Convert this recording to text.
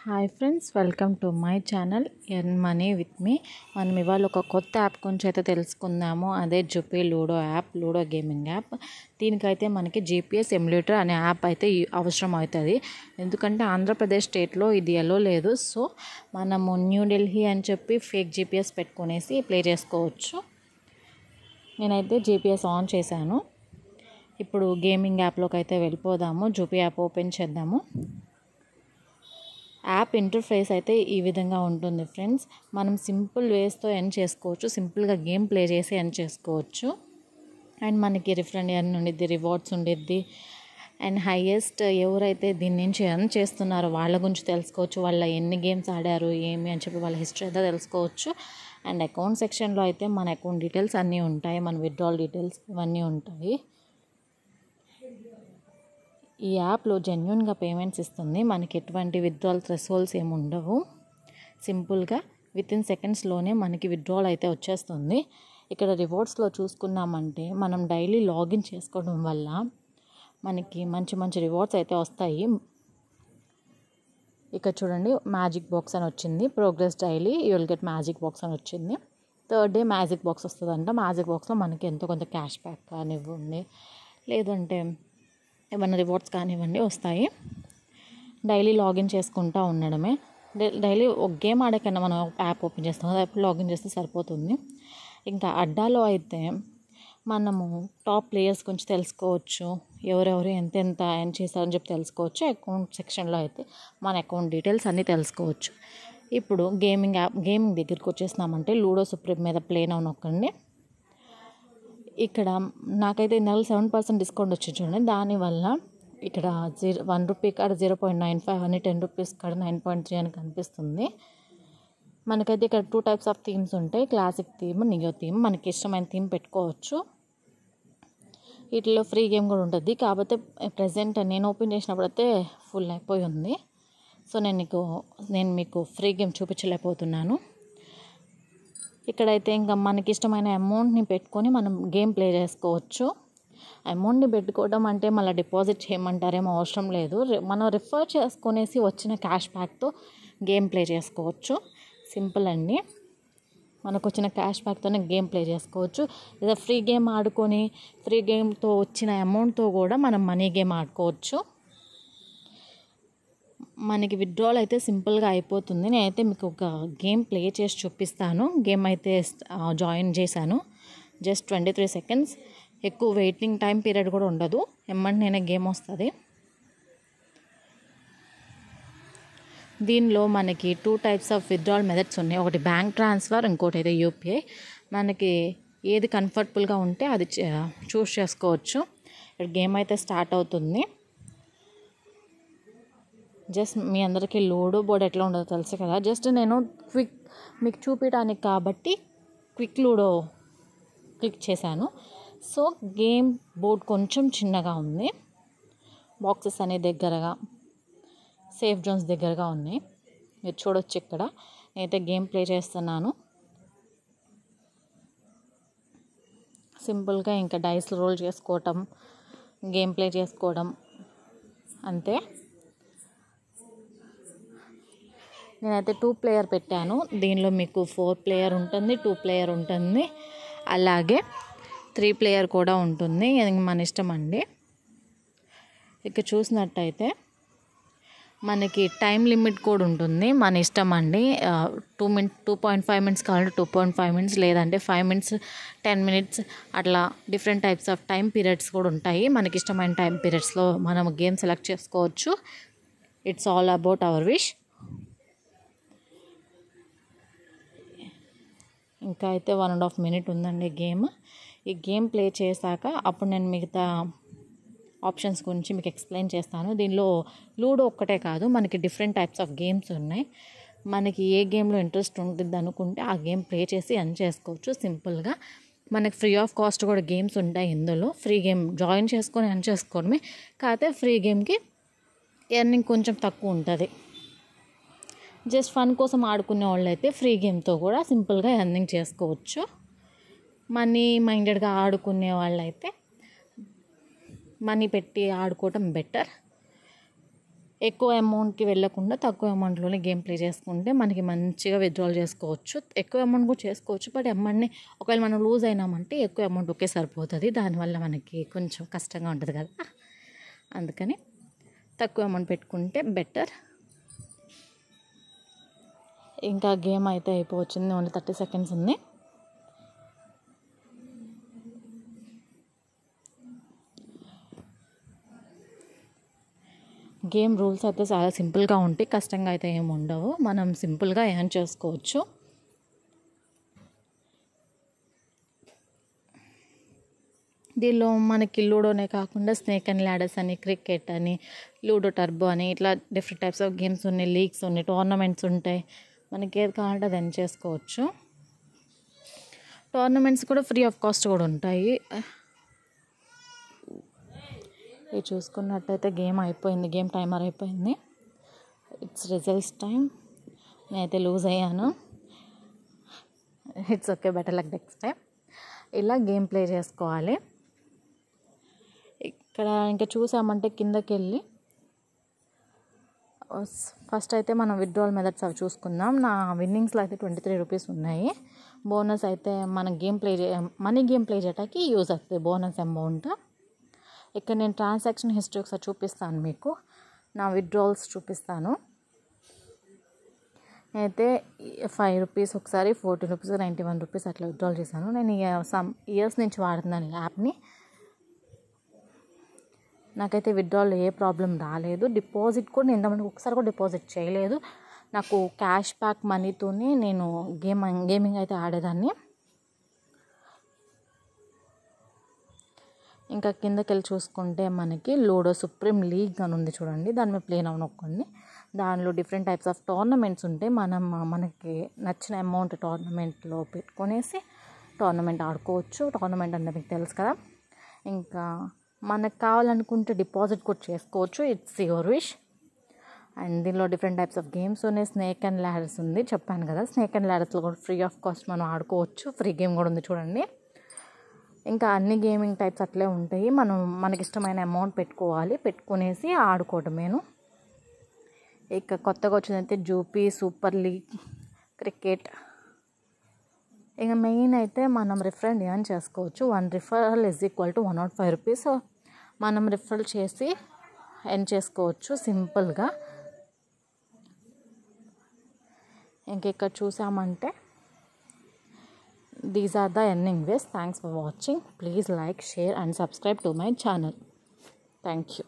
Hi friends, welcome to my channel earn money with me. మనం ఇవాళ ఒక కొత్త యాప్ గురించి అయితే తెలుసుకుందాము. అదే Zupee ludo app, ludo gaming app. దీనికైతే మనకి జీపీఎస్ ఎమ్యులేటర్ అనే యాప్ అయితే అవసరం అవుతుంది. ఎందుకంటే ఆంధ్రప్రదేశ్ స్టేట్లో ఇది ఎలో లేదు. సో మనము న్యూఢిల్లీ అని చెప్పి ఫేక్ జీపీఎస్ పెట్టుకునేసి ప్లే చేసుకోవచ్చు. నేనైతే జీపీఎస్ ఆన్ చేశాను. ఇప్పుడు గేమింగ్ యాప్లోకి అయితే వెళ్ళిపోదాము. జుపీ యాప్ ఓపెన్ చేద్దాము. యాప్ ఇంటర్ఫేస్ అయితే ఈ విధంగా ఉంటుంది ఫ్రెండ్స్. మనం సింపుల్ వేస్తో ఎర్న్ చేసుకోవచ్చు. సింపుల్గా గేమ్ ప్లే చేసి ఎర్న్ చేసుకోవచ్చు. అండ్ మనకి రిఫండ్ ఎర్న్ ఉండిద్ది, రివార్డ్స్ ఉండిద్ది. అండ్ హైయెస్ట్ ఎవరైతే దీని నుంచి ఎర్న్ చేస్తున్నారో వాళ్ళ గురించి తెలుసుకోవచ్చు. వాళ్ళ ఎన్ని గేమ్స్ ఆడారు ఏమి అని చెప్పి వాళ్ళ హిస్టరీ అయితే తెలుసుకోవచ్చు. అండ్ అకౌంట్ సెక్షన్లో అయితే మన అకౌంట్ డీటెయిల్స్ అన్నీ ఉంటాయి. మన విత్డ్రాల్ డీటెయిల్స్ ఇవన్నీ ఉంటాయి. ఈ యాప్లో జెన్యున్గా పేమెంట్స్ ఇస్తుంది. మనకి ఎటువంటి విత్డ్రాల్ థ్రెషోల్డ్స్ ఏమి ఉండవు. సింపుల్గా వితిన్ సెకండ్స్లోనే మనకి విత్డ్రాల్ అయితే వచ్చేస్తుంది. ఇక్కడ రివార్డ్స్లో చూసుకున్నామంటే మనం డైలీ లాగిన్ చేసుకోవడం వల్ల మనకి మంచి మంచి రివార్డ్స్ అయితే వస్తాయి. ఇక్కడ చూడండి, మ్యాజిక్ బాక్స్ అని వచ్చింది. Progress daily you will get magic box అని వచ్చింది. థర్డ్ డే మ్యాజిక్ బాక్స్ వస్తుందంట. మ్యాజిక్ బాక్స్లో మనకి ఎంతో కొంత క్యాష్ బ్యాక్ కానివ్వండి, లేదంటే ఏమన్నా రివార్డ్స్ కానివ్వండి వస్తాయి. డైలీ లాగిన్ చేసుకుంటూ ఉండడమే. డైలీ ఒక గేమ్ ఆడకన్నా మనం యాప్ ఓపెన్ చేస్తాం కదా, అప్పుడు లాగిన్ చేస్తే సరిపోతుంది. ఇంకా అడ్డాలో అయితే మనము టాప్ ప్లేయర్స్ గురించి తెలుసుకోవచ్చు. ఎవరెవరు ఎంతెంత ఎర్న్ చేశారని చెప్పి తెలుసుకోవచ్చు. అకౌంట్ సెక్షన్లో అయితే మన అకౌంట్ డీటెయిల్స్ అన్నీ తెలుసుకోవచ్చు. ఇప్పుడు గేమింగ్ దగ్గరికి వచ్చేసినామంటే లూడో సుప్రీం మీద ప్లే నౌ నొక్కండి. ఇక్కడ నాకైతే ఇందులో 7% డిస్కౌంట్ వచ్చింది చూడండి. దానివల్ల ఇక్కడ ₹1 కాడ 0.95 అని, ₹10 కాడ 9.3 అని కనిపిస్తుంది. మనకైతే ఇక్కడ 2 టైప్స్ ఆఫ్ థీమ్స్ ఉంటాయి. Classic theme, neo theme. మనకి ఇష్టమైన థీమ్ పెట్టుకోవచ్చు. వీటిలో ఫ్రీ గేమ్ కూడా ఉంటుంది. కాకపోతే ప్రజెంట్ నేను ఓపెన్ చేసినప్పుడు అయితే ఫుల్ అయిపోయి ఉంది. సో నేను మీకు ఫ్రీ గేమ్ చూపించలేకపోతున్నాను. ఇక్కడైతే ఇంకా మనకి ఇష్టమైన అమౌంట్ని పెట్టుకొని మనం గేమ్ ప్లే చేసుకోవచ్చు. అమౌంట్ని పెట్టుకోవడం అంటే మళ్ళీ డిపాజిట్ చేయమంటారేమో, అవసరం లేదు. మనం రిఫర్ చేసుకునేసి వచ్చిన క్యాష్ బ్యాక్తో గేమ్ ప్లే చేసుకోవచ్చు. సింపుల్ అండి. మనకు వచ్చిన క్యాష్ బ్యాక్తోనే గేమ్ ప్లే చేసుకోవచ్చు. లేదా ఫ్రీ గేమ్ ఆడుకొని ఫ్రీ గేమ్తో వచ్చిన అమౌంట్తో కూడా మనం మనీ గేమ్ ఆడుకోవచ్చు. మనకి విత్డ్రాల్ అయితే సింపుల్గా అయిపోతుంది. నేనైతే మీకు ఒక గేమ్ ప్లే చేసి చూపిస్తాను. గేమ్ అయితే జాయిన్ చేశాను. Just 23 seconds. ఎక్కువ వెయిటింగ్ టైం పీరియడ్ కూడా ఉండదు. ఎమ్మంటేనే గేమ్ వస్తుంది. దీనిలో మనకి 2 టైప్స్ ఆఫ్ విత్డ్రాల్ మెథడ్స్ ఉన్నాయి. ఒకటి బ్యాంక్ ట్రాన్స్ఫర్, ఇంకోటి అయితే యూపీఐ. మనకి ఏది కంఫర్టబుల్గా ఉంటే అది చూస్ చేసుకోవచ్చు. ఇక్కడ గేమ్ అయితే స్టార్ట్ అవుతుంది. జస్ట్ మీ అందరికీ లూడో బోర్డ్ ఎట్లా ఉండదో తెలుసు కదా. జస్ట్ నేను మీకు చూపించడానికి కాబట్టి క్విక్ లూడో క్లిక్ చేశాను. సో గేమ్ బోర్డ్ కొంచెం చిన్నగా ఉంది. బాక్సెస్ అనే దగ్గరగా, సేఫ్ జోన్స్ దగ్గరగా ఉన్నాయి. మీరు చూడొచ్చు. ఇక్కడ నేనైతే గేమ్ ప్లే చేస్తున్నాను. సింపుల్గా ఇంకా డైస్ రోల్ చేసుకోవటం, గేమ్ ప్లే చేసుకోవడం అంతే. నేనైతే 2 ప్లేయర్ పెట్టాను. దీనిలో మీకు 4 ప్లేయర్ ఉంటుంది, 2 ప్లేయర్ ఉంటుంది, అలాగే 3 ప్లేయర్ కూడా ఉంటుంది. మన ఇష్టం అండి. ఇక చూసినట్టయితే మనకి టైం లిమిట్ కూడా ఉంటుంది. మన ఇష్టం అండి. 2.5 మినిట్స్ కావాలంటే 2.5 మినిట్స్, లేదంటే 5 మినిట్స్, 10 మినిట్స్ అట్లా different types of time periods కూడా ఉంటాయి. మనకి ఇష్టమైన టైం పీరియడ్స్లో మనం గేమ్ సెలెక్ట్ చేసుకోవచ్చు. It's all about our wish. ఇంకా అయితే 1.5 మినిట్ ఉందండి గేమ్. ఈ గేమ్ ప్లే చేశాక అప్పుడు నేను మిగతా ఆప్షన్స్ గురించి మీకు ఎక్స్ప్లెయిన్ చేస్తాను. దీనిలో లూడో ఒక్కటే కాదు, మనకి డిఫరెంట్ టైప్స్ ఆఫ్ గేమ్స్ ఉన్నాయి. మనకి ఏ గేమ్లో ఇంట్రెస్ట్ ఉంటుంది అనుకుంటే ఆ గేమ్ ప్లే చేసి ఎర్న్ చేసుకోవచ్చు. సింపుల్గా మనకి ఫ్రీ ఆఫ్ కాస్ట్ కూడా గేమ్స్ ఉంటాయి. ఇందులో ఫ్రీ గేమ్ జాయిన్ చేసుకొని ఎర్న్ చేసుకోవడమే. కాకపోతే ఫ్రీ గేమ్కి ఎర్నింగ్ కొంచెం తక్కువ ఉంటుంది. జస్ట్ ఫన్ కోసం ఆడుకునే వాళ్ళు అయితే ఫ్రీ గేమ్తో కూడా సింపుల్గా ఎర్నింగ్ చేసుకోవచ్చు. మనీ మైండెడ్గా ఆడుకునే వాళ్ళైతే మనీ పెట్టి ఆడుకోవటం బెటర్. ఎక్కువ అమౌంట్కి వెళ్ళకుండా తక్కువ అమౌంట్లోనే గేమ్ ప్లే చేసుకుంటే మనకి మంచిగా విత్డ్రాల్ చేసుకోవచ్చు. ఎక్కువ అమౌంట్ కూడా చేసుకోవచ్చు, బట్ అమౌంట్ని ఒకవేళ మనం లూజ్ అయినామంటే ఎక్కువ అమౌంట్ ఒకే సరిపోతుంది. దానివల్ల మనకి కొంచెం కష్టంగా ఉంటుంది కదా, అందుకని తక్కువ అమౌంట్ పెట్టుకుంటే బెటర్. ఇంకా గేమ్ అయితే అయిపోవచ్చింది, ఓన్లీ 30 సెకండ్స్ ఉంది. గేమ్ రూల్స్ అయితే చాలా సింపుల్గా ఉంటాయి, కష్టంగా అయితే ఏమి ఉండవు. మనం సింపుల్గా ఎర్న్ చేసుకోవచ్చు. దీనిలో మనకి లూడోనే కాకుండా స్నేక్ అండ్ ల్యాడర్స్ అని, క్రికెట్ అని, లూడో టర్బో అని ఇట్లా డిఫరెంట్ టైప్స్ ఆఫ్ గేమ్స్ ఉన్నాయి, లీగ్స్ ఉన్నాయి, టోర్నమెంట్స్ ఉంటాయి. మనకి ఏది కావాలంటే అది ఎర్న్ చేసుకోవచ్చు. టోర్నమెంట్స్ కూడా ఫ్రీ ఆఫ్ కాస్ట్ కూడా ఉంటాయి. ఇది చూసుకున్నట్టయితే గేమ్ అయిపోయింది, గేమ్ టైమర్ అయిపోయింది. It's results time. నేనైతే లూజ్ అయ్యాను. It's okay, better luck next time. ఇలా గేమ్ ప్లే చేసుకోవాలి. ఇక్కడ ఇంకా చూసామంటే కిందకి వెళ్ళి ఫస్ట్ అయితే మనం విత్డ్రాల్ మెథడ్స్ అవి చూసుకుందాం. నా విన్నింగ్స్లో అయితే 23 రూపీస్ ఉన్నాయి. బోనస్ అయితే మనం మనీ గేమ్ ప్లే చేయడానికి యూజ్ అవుతుంది బోనస్ అమౌంట్. ఇక్కడ నేను ట్రాన్సాక్షన్ హిస్టరీ ఒకసారి చూపిస్తాను మీకు, నా విత్డ్రాల్స్ చూపిస్తాను. అయితే 5 రూపీస్ ఒకసారి, 14 రూపీస్, 91 రూపీస్ అట్లా విత్డ్రాల్ చేశాను. నేను సమ్ ఇయర్స్ నుంచి వాడుతున్నాను ఈ యాప్ని. నాకైతే విత్డ్రాల్ ఏ ప్రాబ్లం రాలేదు. డిపాజిట్ కూడా నేను ఇంతమంది ఒకసారి కూడా డిపాజిట్ చేయలేదు. నాకు క్యాష్ బ్యాక్ మనీతోనే నేను గేమింగ్ అయితే ఆడేదాన్ని. ఇంకా కిందకి వెళ్ళి చూసుకుంటే మనకి లూడో సుప్రీం లీగ్ అని ఉంది చూడండి, దాని మీద ప్లే నౌ నొక్కండి. దానిలో డిఫరెంట్ టైప్స్ ఆఫ్ టోర్నమెంట్స్ ఉంటాయి. మనకి నచ్చిన అమౌంట్ టోర్నమెంట్లో పెట్టుకొనేసి టోర్నమెంట్ ఆడుకోవచ్చు. టోర్నమెంట్ అంటే మీకు తెలుసు కదా. ఇంకా మనకు కావాలనుకుంటే డిపాజిట్ కూడా చేసుకోవచ్చు, ఇట్స్ యువర్ విష్. అండ్ దీనిలో డిఫరెంట్ టైప్స్ ఆఫ్ గేమ్స్ ఉన్నాయి. స్నేక్ అండ్ ల్యాడర్స్ ఉంది, చెప్పాను కదా. స్నేక్ అండ్ ల్యాడర్స్లో కూడా ఫ్రీ ఆఫ్ కాస్ట్ మనం ఆడుకోవచ్చు. ఫ్రీ గేమ్ కూడా ఉంది చూడండి. ఇంకా అన్ని గేమింగ్ టైప్స్ అట్లే ఉంటాయి. మనకి ఇష్టమైన అమౌంట్ పెట్టుకునేసి ఆడుకోవటమేను. ఇక కొత్తగా వచ్చిందైతే జూపీ, సూపర్ లీగ్, క్రికెట్. ఇక మెయిన్ అయితే మనం రిఫరల్ ఎర్న్ చేసుకోవచ్చు. 1 referral is equal to 105 rupees. మనం రిఫరల్ చేసి ఎర్న్ చేసుకోవచ్చు సింపుల్గా. ఇంక ఇక్కడ చూసామంటే these are the earning ways. Thanks for watching. Please like, share and subscribe to my channel. Thank you.